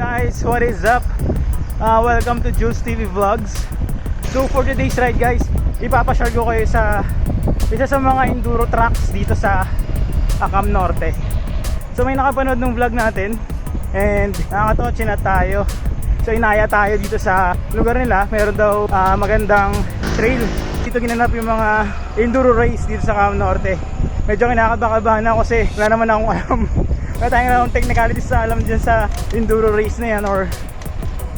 guys, what is up? Welcome to Jules TV Vlogs. So for today's ride guys, ipapashare ko kayo sa isa sa mga enduro tracks dito sa Cam Norte. So may nakapanood ng vlog natin and nakakatawa, chinat tayo. So inaya tayo dito sa lugar nila. Meron daw magandang trail dito, ginanap yung mga enduro race dito sa Cam Norte. Medyo kinakabahan ako kasi wala naman akong alam. Wala tayong technicalities sa alam dyan sa enduro race na yan or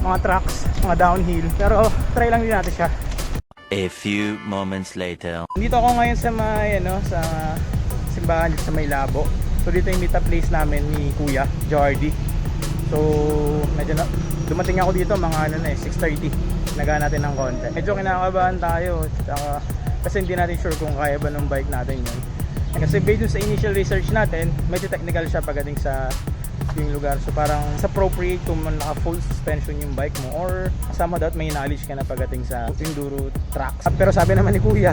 mga tracks, mga downhill. Pero try lang din natin siya. A few moments later. Dito ako ngayon sa may sa simbahan dito sa may Labo. So dito yung meet up place namin ni Kuya Jordy. So medyo dumating ako dito mga 6:30. Nagaan natin ng konti. Medyo kinakabahan tayo kasi hindi natin sure kung kaya ba ng bike natin yun. Kasi based sa initial research natin, medyo technical siya pagdating sa yung lugar. So parang appropriate kung naka full suspension yung bike mo or kasama dapat may knowledge ka na pagdating sa enduro tracks. Pero sabi naman ni Kuya,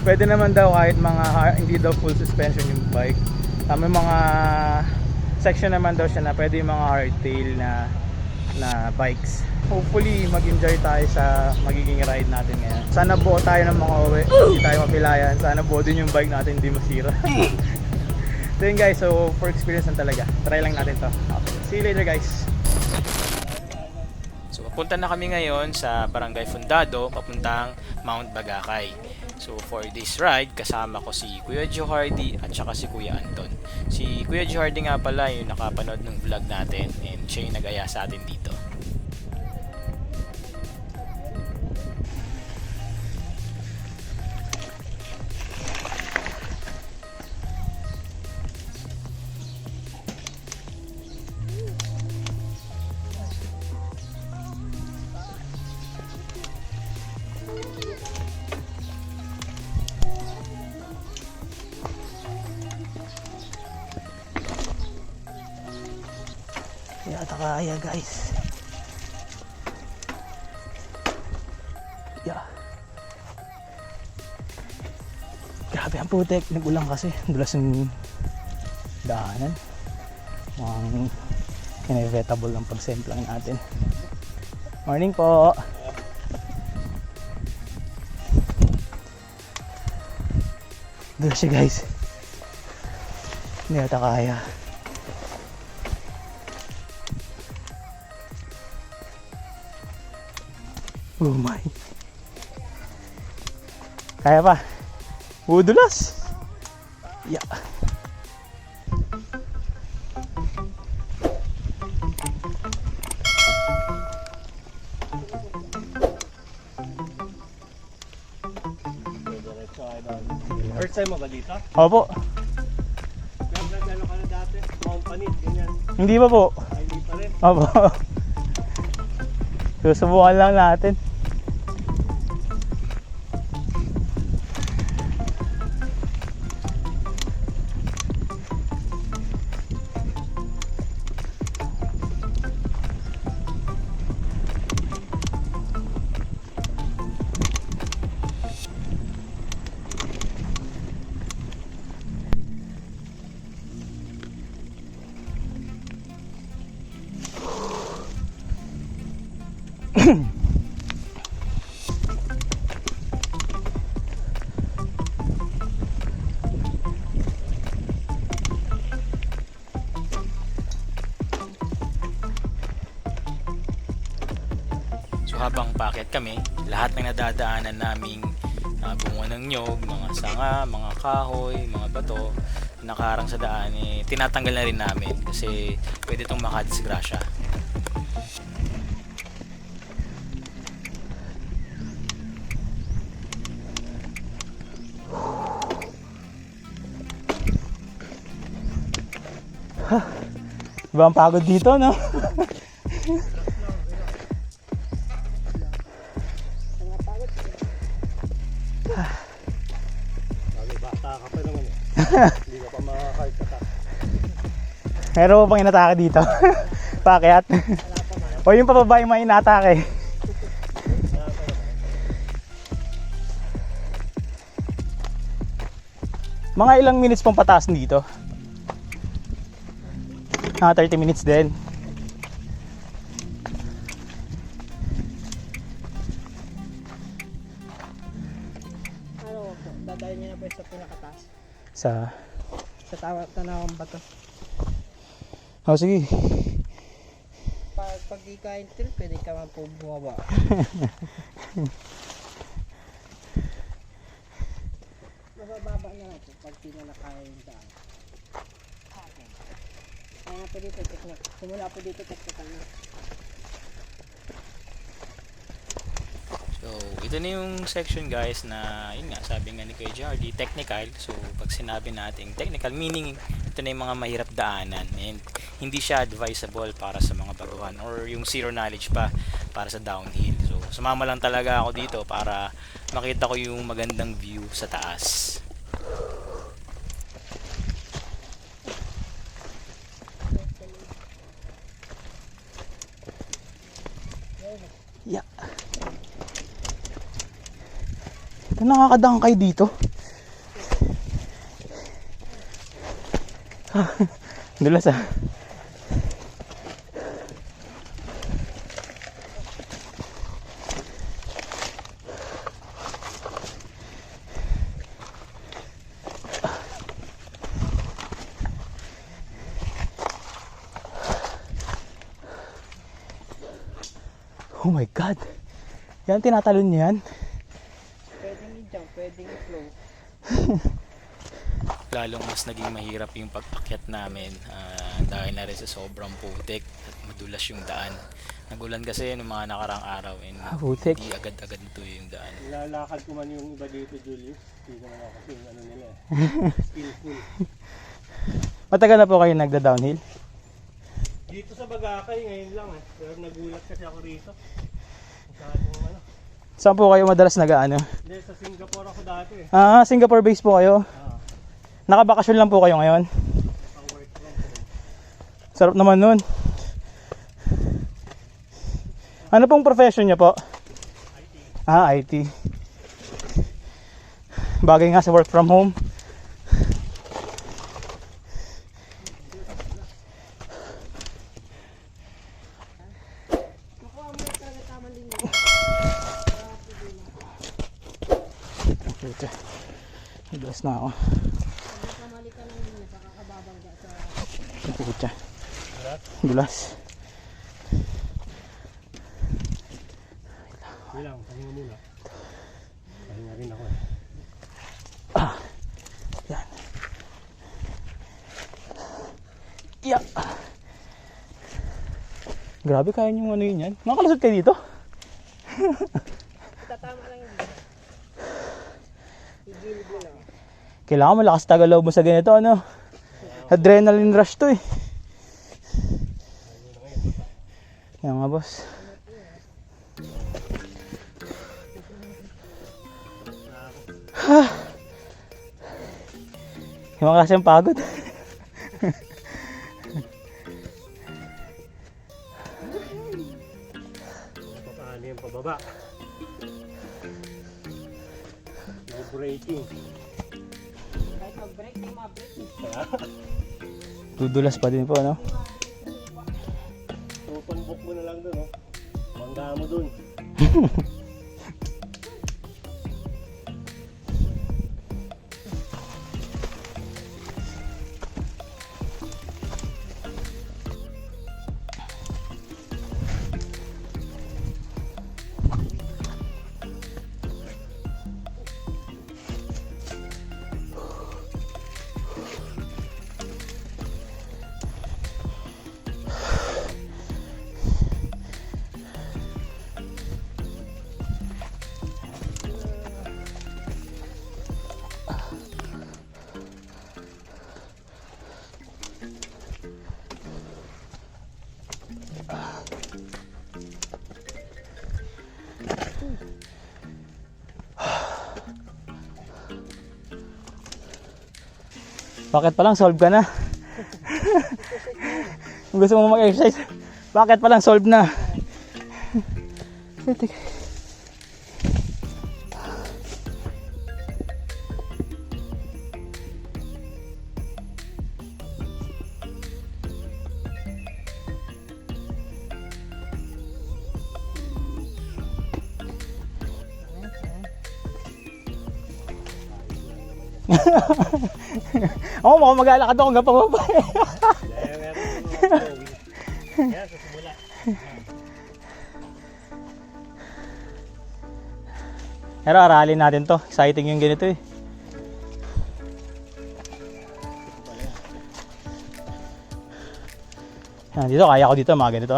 pwede naman daw kahit mga hindi daw full suspension yung bike. May mga section naman daw siya na pwede yung mga hardtail na bikes. Hopefully mag-enjoy tayo sa magiging ride natin ngayon. Sana buo tayo ng mga uwi, hindi tayo mapilayan. Sana buo din yung bike natin, hindi masira. So yun guys, so for experience lang talaga. Try lang natin to. Okay. See you later guys. So papunta na kami ngayon sa Barangay Fundado, papuntang Mount Bagakay. So for this ride, kasama ko si Kuya Johardy at saka si Kuya Anton. Si Kuya Johardy nga pala yung nakapanood ng vlog natin and siya yung nag-aya sa atin dito. Yata kaya guys. Yeah. Grabe ang putek, nag-ulang kasi. Dulas yung daanan. Mukhang inevitable ang pagsemplang natin. Morning po. Dulas siya guys. Hindi yata kaya. Oh my. Kaya pa. Dulas. Yeah. First time mo ba dito? Opo. Nag-ano ka na dati? Mount Panit, ganyan. Hindi pa po. Ay, hindi pa rin. Opo. Susubukan lang natin. So habang paakyat kami, lahat ng nadadaanan naming bunga ng nyog, mga sanga, mga kahoy, mga bato, nakaharang sa daan, tinatanggal na rin namin kasi pwede itong makadisgrasya. Iba ang pagod dito, no? Bata ka pa naman eh. Hindi ka pa makakahit ka. Meron mo bang inatake dito? Pakyat? O yung pababa yung mga inatake? Mga ilang minutes pang pataas dito? Mga 30 minutes din. Sa... Sa tanawang bato. Oh, sige. Pag ikain til, pwede ka man po bumaba. Mabababa na lang po pag pinalakaya yung daan. Kaya po dito, technique. Simula po dito, technical na. So, ito na yung section guys na, yun nga, sabi nga ni Kuya JRD, technical. So, pag sinabi natin technical, meaning ito na yung mga mahirap daanan and hindi siya advisable para sa mga baguhan or yung zero knowledge pa para sa downhill. So, sumama lang talaga ako dito para makita ko yung magandang view sa taas. Yeah. Ito, nakakadaan kayo dito. Dulas ah. Oh my God. Yan, tinatalon niyo yan. Pwedeng i-jump, pwedeng i-flow. Lalong mas naging mahirap yung pag-akyat namin dahil na rin sa sobrang putik at madulas yung daan. Nagulan kasi ng mga nakarang araw and Putik. hindi agad-agad natuyo yung daan. Nilalakad ko man yung iba dito, Julius. Hindi naman ako kasi yung ano nila eh. Skillful. Matagal na po kayo nagda-downhill? Dito sa Bagakay, ngayon lang eh. Pero nagulat kasi ako rito. Masyadong ano. Saan po kayo madalas nag-ano? Hindi, sa Singapore ako dati eh. Ah, Singapore base po kayo. Ah, Nakabakasyon lang po kayo ngayon. ang work from home. Sarap naman nun. Ano pong profession niya po? IT. Ah, IT. Bagay nga sa work from home. Nakuha mo yung talaga tamang linya. Puta. Nadulas na ako. Pag kamali ka ng linya, baka kababangga sa... Puta. Dulas. Hindi lang, pahinga muna. Pahinga rin ako eh. Ah. Yan. Yeah. Grabe, kaya nyo ano yun yan. Makalusot kayo dito? Tatama lang yun. Igilid mo lang. Kailangan malakas tagalog mo sa ganito, ano? Adrenaline rush to eh. Yan nga, boss. Yung mga kasing pagod. Paano yung pababa? No braking. Kahit mag-break, may ma-break. Kaya, Dudulas pa din po, no? tutumbok mo na lang dun oh. Mangga mo dun. Bakit palang solve ka na? Kung gusto mo mag-exercise, bakit palang solve na? Ako mukhang mag-alakad ako hanggang pababa. Kaya meron yung mga flowing. Kaya sa simula. Pero aralin natin to. Exciting yung ganito eh. Dito, kaya ko dito mga ganito.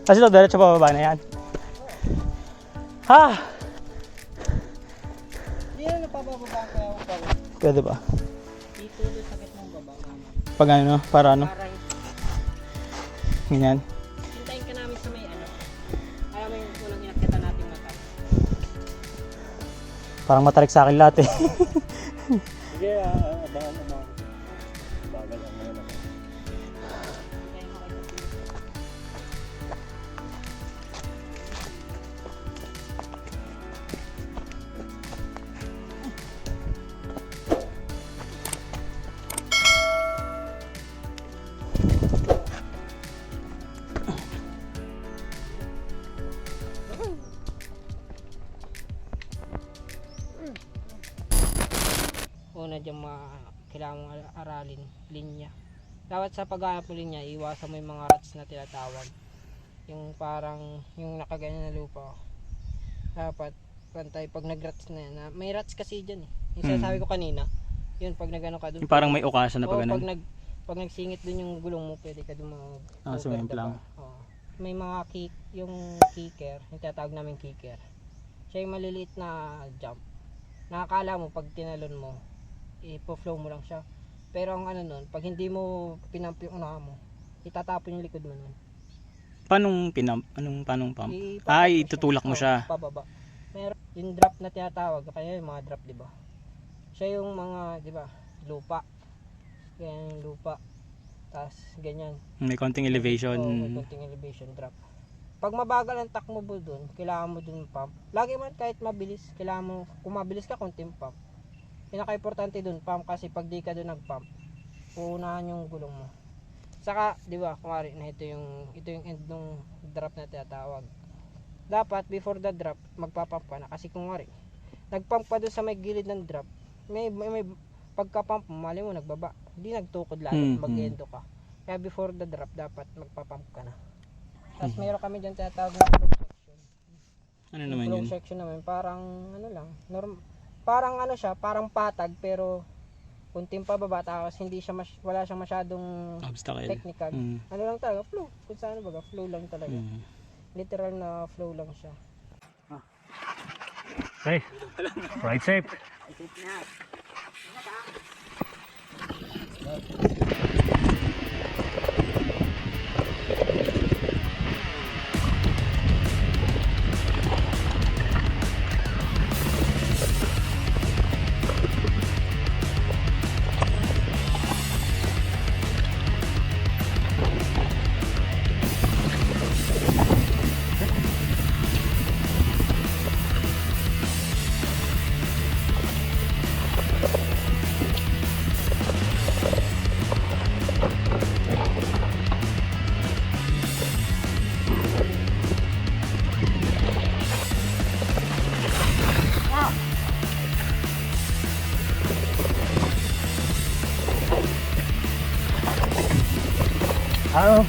Kasi ito, diretso pa baba na yan. Ha! Hindi na napababa kaya ako pa. Pwede ba? Dito doon sakit ng baba. Pag ano, para ano? Parang Ganyan. hintayin ka namin sa may ano. Ayaw mo yung unang inakita natin mata. Parang matarik sa akin lahat eh. Sige, abangan mo. Bagal ang ngayon ako. Hintayin mo kayo sa una dyan kailangan mong aralin, linya. Dapat sa pag-aarap mo linya, iwasan mo yung mga rats na tinatawag. Yung parang, yung nakaganyan na lupa. Dapat, pantay, pag nag-rats na yan, may rats kasi dyan eh. Yung sinasabi ko kanina, yun, pag nag-ano ka dun. Yung parang may okasa na pag Oo, ganun. pag nagsingit dun yung gulong mo, pwede ka dun mga... sumimplang. Oo. May mga yung kicker, yung tinatawag namin kicker. Siya yung maliliit na jump. Nakakala mo, pag tinalon mo, ipo-flow mo lang siya. Pero ang ano nun, pag hindi mo pinump yung unahan mo, itatapon yung likod mo nun. Paanong pinump? Paanong pump? Ipapump Ay, mo itutulak mo Oo, siya. Pababa. Meron yung drop na tinatawag, kaya yung mga drop, di ba? Siya yung mga, di ba, lupa. Ganyan yung lupa. Tapos ganyan. May konting elevation. Oo, may konting elevation drop. Pag mabagal ang takbo mo dun, kailangan mo dun pump. Lagi man kahit mabilis, kailangan mo, kung mabilis ka, konting pump. Pinaka-importante dun, pump, kasi pag di ka dun nag-pump, uunahan yung gulong mo. Saka, di ba, kumari na ito yung end ng drop na tinatawag. Dapat, before the drop, magpa-pump ka na. Kasi kung kumari, nag-pump pa dun sa may gilid ng drop, may pagka-pump, mali mo, nagbaba. Hindi nagtukod lalo, mag-endo ka. Kaya before the drop, dapat magpa-pump ka na. Tapos mayroon kami dyan tinatawag na flow section. Ano naman Flow yun? section naman, parang ano lang, parang ano siya, parang patag, pero kunting pababa, tapos hindi siya wala siyang masyadong Obstacle. technical. Ano lang talaga, flow. Kung saan baga, flow lang talaga. Literal na flow lang siya. Hey, ride safe. Hello.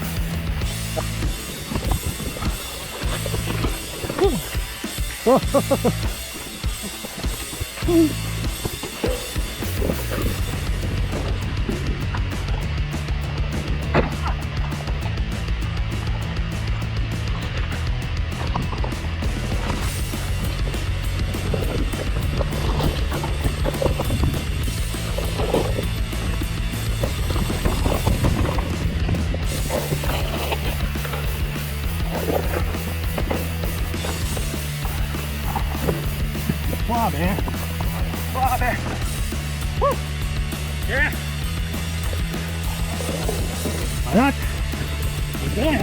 Wow, man. Wow, man. Woo. Yeah. Why not? Yeah.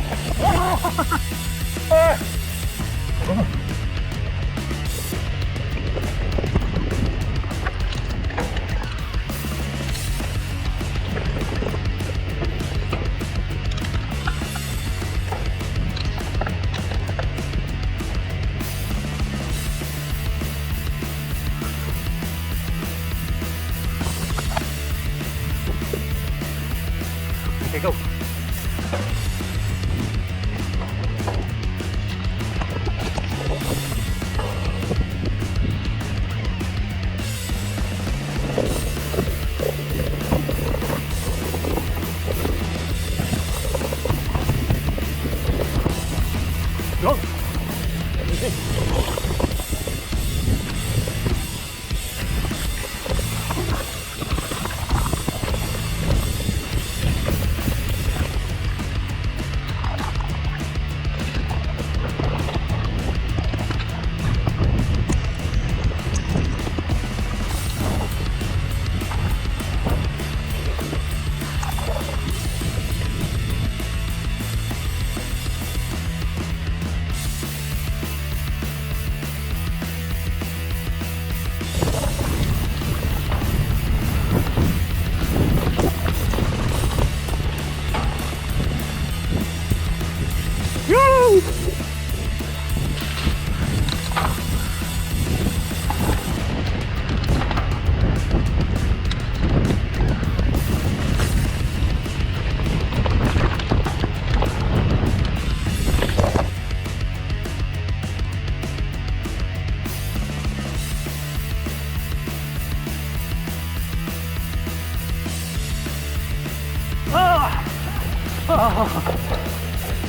Go!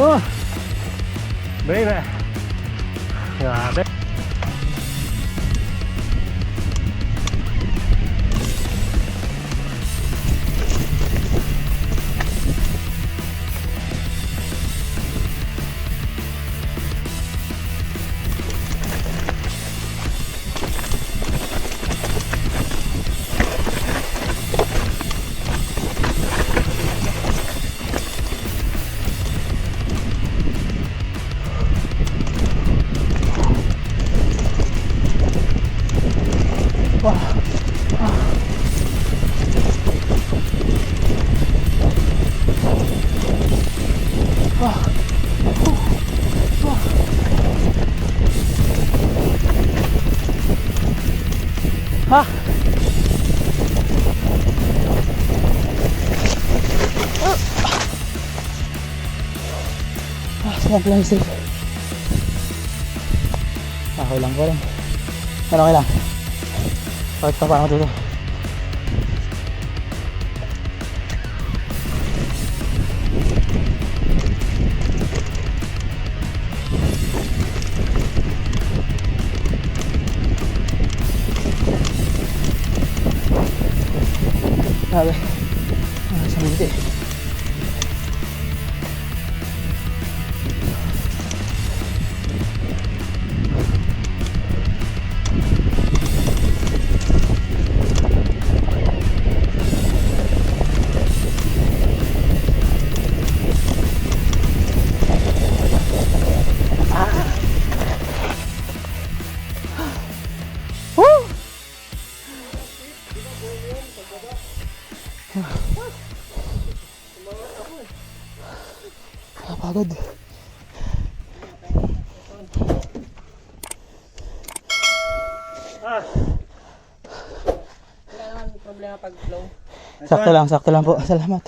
Oh, baby. Grabe. Ha? Sarap lang safe. Okay lang ko rin. Pero okay lang. Bakit pa ako dito? Grabe. Sa buti. Pagod. Wala naman problema pag flow. Sakto lang po. Salamat.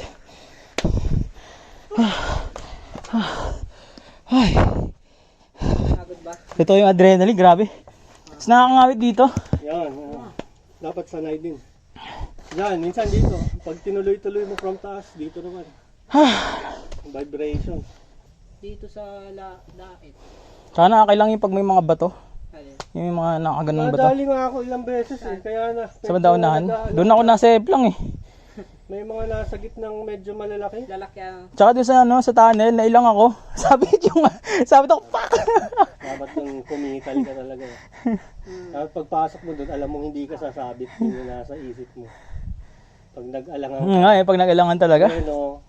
Ay. Pagod ba? Ito yung adrenaline, grabe. Mas nakakangawit dito. Yan. Dapat sanay din. Yan, minsan dito. Pag tinuloy-tuloy mo from taas, dito naman. Vibration. Dito sa dait. Tsaka nakakailang yung pag may mga bato. Alin? Yung mga nakaganong bato. Nadali nga ako ilang beses eh. Kaya na. Sa bandaunahan. Doon ako nasa lang eh. May mga nasa gitnang medyo malalaki. Lalakyan. Tsaka doon sa sa tunnel, nailang ako. Sabi ko, fuck! Dapat nung kumital ka talaga. Dapat pagpasok mo doon, alam mo hindi ka sasabit yun yung nasa isip mo. Pag nag-alangan ka. Nga eh, pag nag-ilangan talaga. Ano,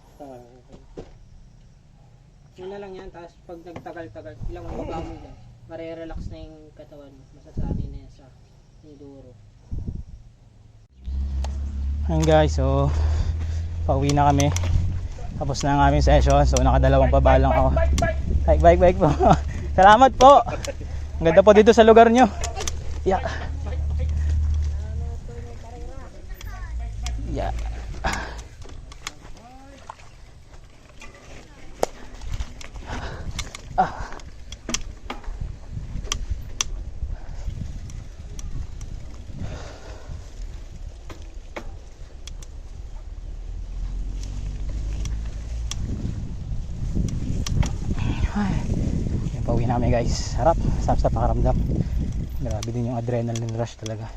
Yun na lang yan. Tapos pag nagtagal-tagal, ilang baba mo dyan. Marerelax na yung katawan mo. Masasanay na yan sa enduro. Ayan guys, so pauwi na kami. Tapos na ang aming session. So nakadalawang pabalang ako. Bike po. Salamat po. Ang ganda po dito sa lugar nyo. Yeah. Yeah. Pauwi Uwi namin guys. Sarap sa pakaramdam. Grabe din yung adrenaline rush talaga.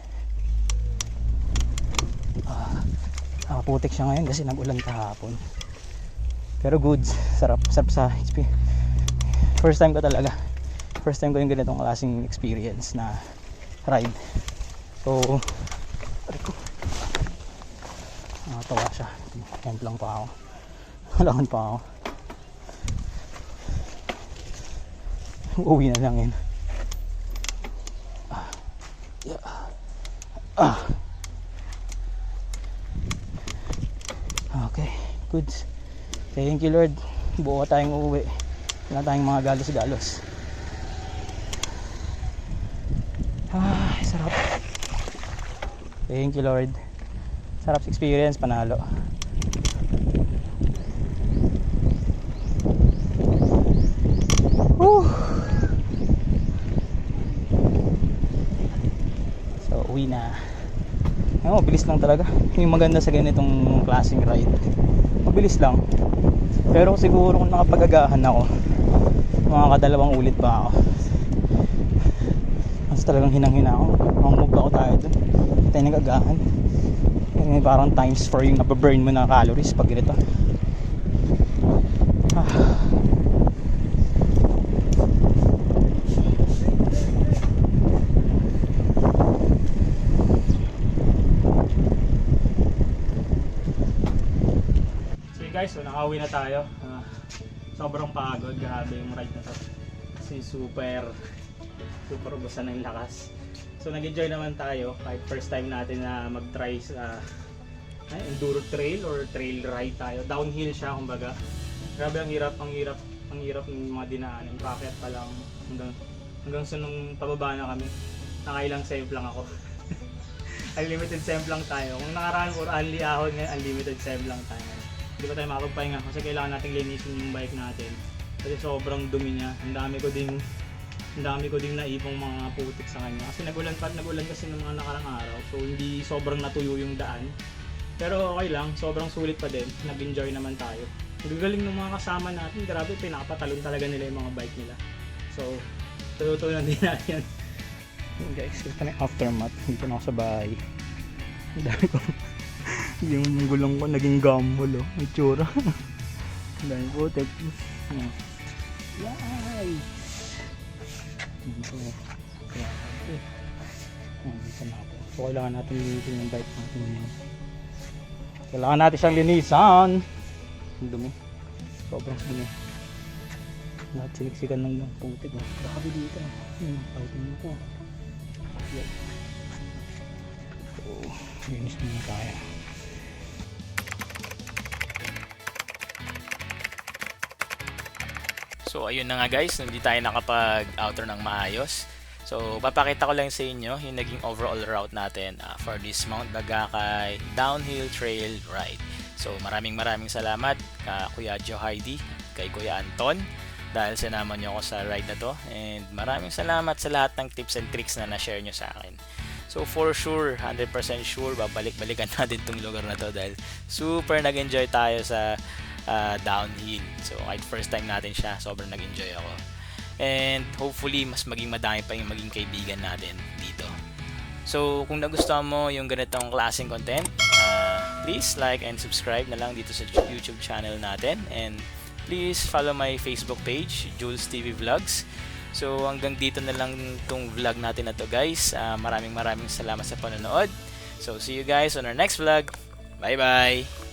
Nakaputik siya ngayon kasi nag-ulan kahapon. Pero goods, sarap sa first time ko talaga. First time ko yung ganitong klaseng experience na ride. So, nakatawa siya. Temp lang pa ako. Halangan pa ako. Uwi na lang yun. Okay, goods. Thank you Lord. Buo tayong uuwi. Wala tayong mga galos-galos. Sarap. Thank you Lord. Sarap sa experience, panalo. Whew. So, uwi na. Mabilis lang talaga. Yung maganda sa ganitong klaseng ride. Mabilis lang. Pero siguro kung nakapagagahan ako, mga kadalawang ulit pa ako. Mas talagang hinang-hina ako. Mamug ako tayo dun. Tayo nag-agahan. Parang times 4 yung nababurn mo na calories pag ganito. Guys, so nakauwi na tayo. Sobrang pagod, grabe yung ride na to. Kasi super ubusan ng lakas. So nag-enjoy naman tayo kahit first time natin na mag-try sa enduro trail or trail ride tayo. Downhill siya kumbaga. Grabe ang hirap ng mga dinaanan. Bakit pa lang hanggang sa nung pababa na kami. Nakailang save lang ako. Unlimited save lang tayo. Kung nakaraan or only ahon ngayon, unlimited save lang tayo. Hindi pa tayo makapagpahinga kasi kailangan nating linisin yung bike natin kasi sobrang dumi niya. Ang dami ko ding naipong mga putik sa kanya kasi nagulan kasi ng mga nakarang araw, so hindi sobrang natuyo yung daan, pero okay lang, sobrang sulit pa din. Nag-enjoy naman tayo. Ang galing ng mga kasama natin, grabe, pinakapatalon talaga nila yung mga bike nila, so tututunan din natin yan. Guys, ito na yung aftermath. Dito na ako sa bahay. Ang dami ko yung gulong ko naging gumball, oh. May tsura. Ang dami po, Texas. Yay! Dito. Kaya, dito natin. So, kailangan natin linisin yung bike natin. Kailangan natin siyang linisan. Ang dumi. Sobrang dumi. Lahat siniksikan ng putik, oh. Grabe dito. Palitin mo ko. Yan. So, linis muna tayo. So ayun na nga guys, hindi tayo nakapag-outro ng maayos. So papakita ko lang sa inyo yung naging overall route natin for this Mount Bagakay Downhill Trail Ride. So maraming salamat kay Kuya Joe Hardy, kay Kuya Anton dahil sinama nyo ako sa ride na to, and maraming salamat sa lahat ng tips and tricks na na-share nyo sa akin. So for sure, 100% sure, babalik-balikan natin tong lugar na to dahil super nag-enjoy tayo sa downhill. So kahit first time natin siya, sobrang nag-enjoy ako. And hopefully, mas maging madami pa yung maging kaibigan natin dito. So kung nagustuhan mo yung ganitong klaseng content, please like and subscribe na lang dito sa YouTube channel natin. And please follow my Facebook page, Jules TV Vlogs. So hanggang dito na lang tong vlog natin na to guys. Maraming salamat sa panonood. So see you guys on our next vlog. Bye bye!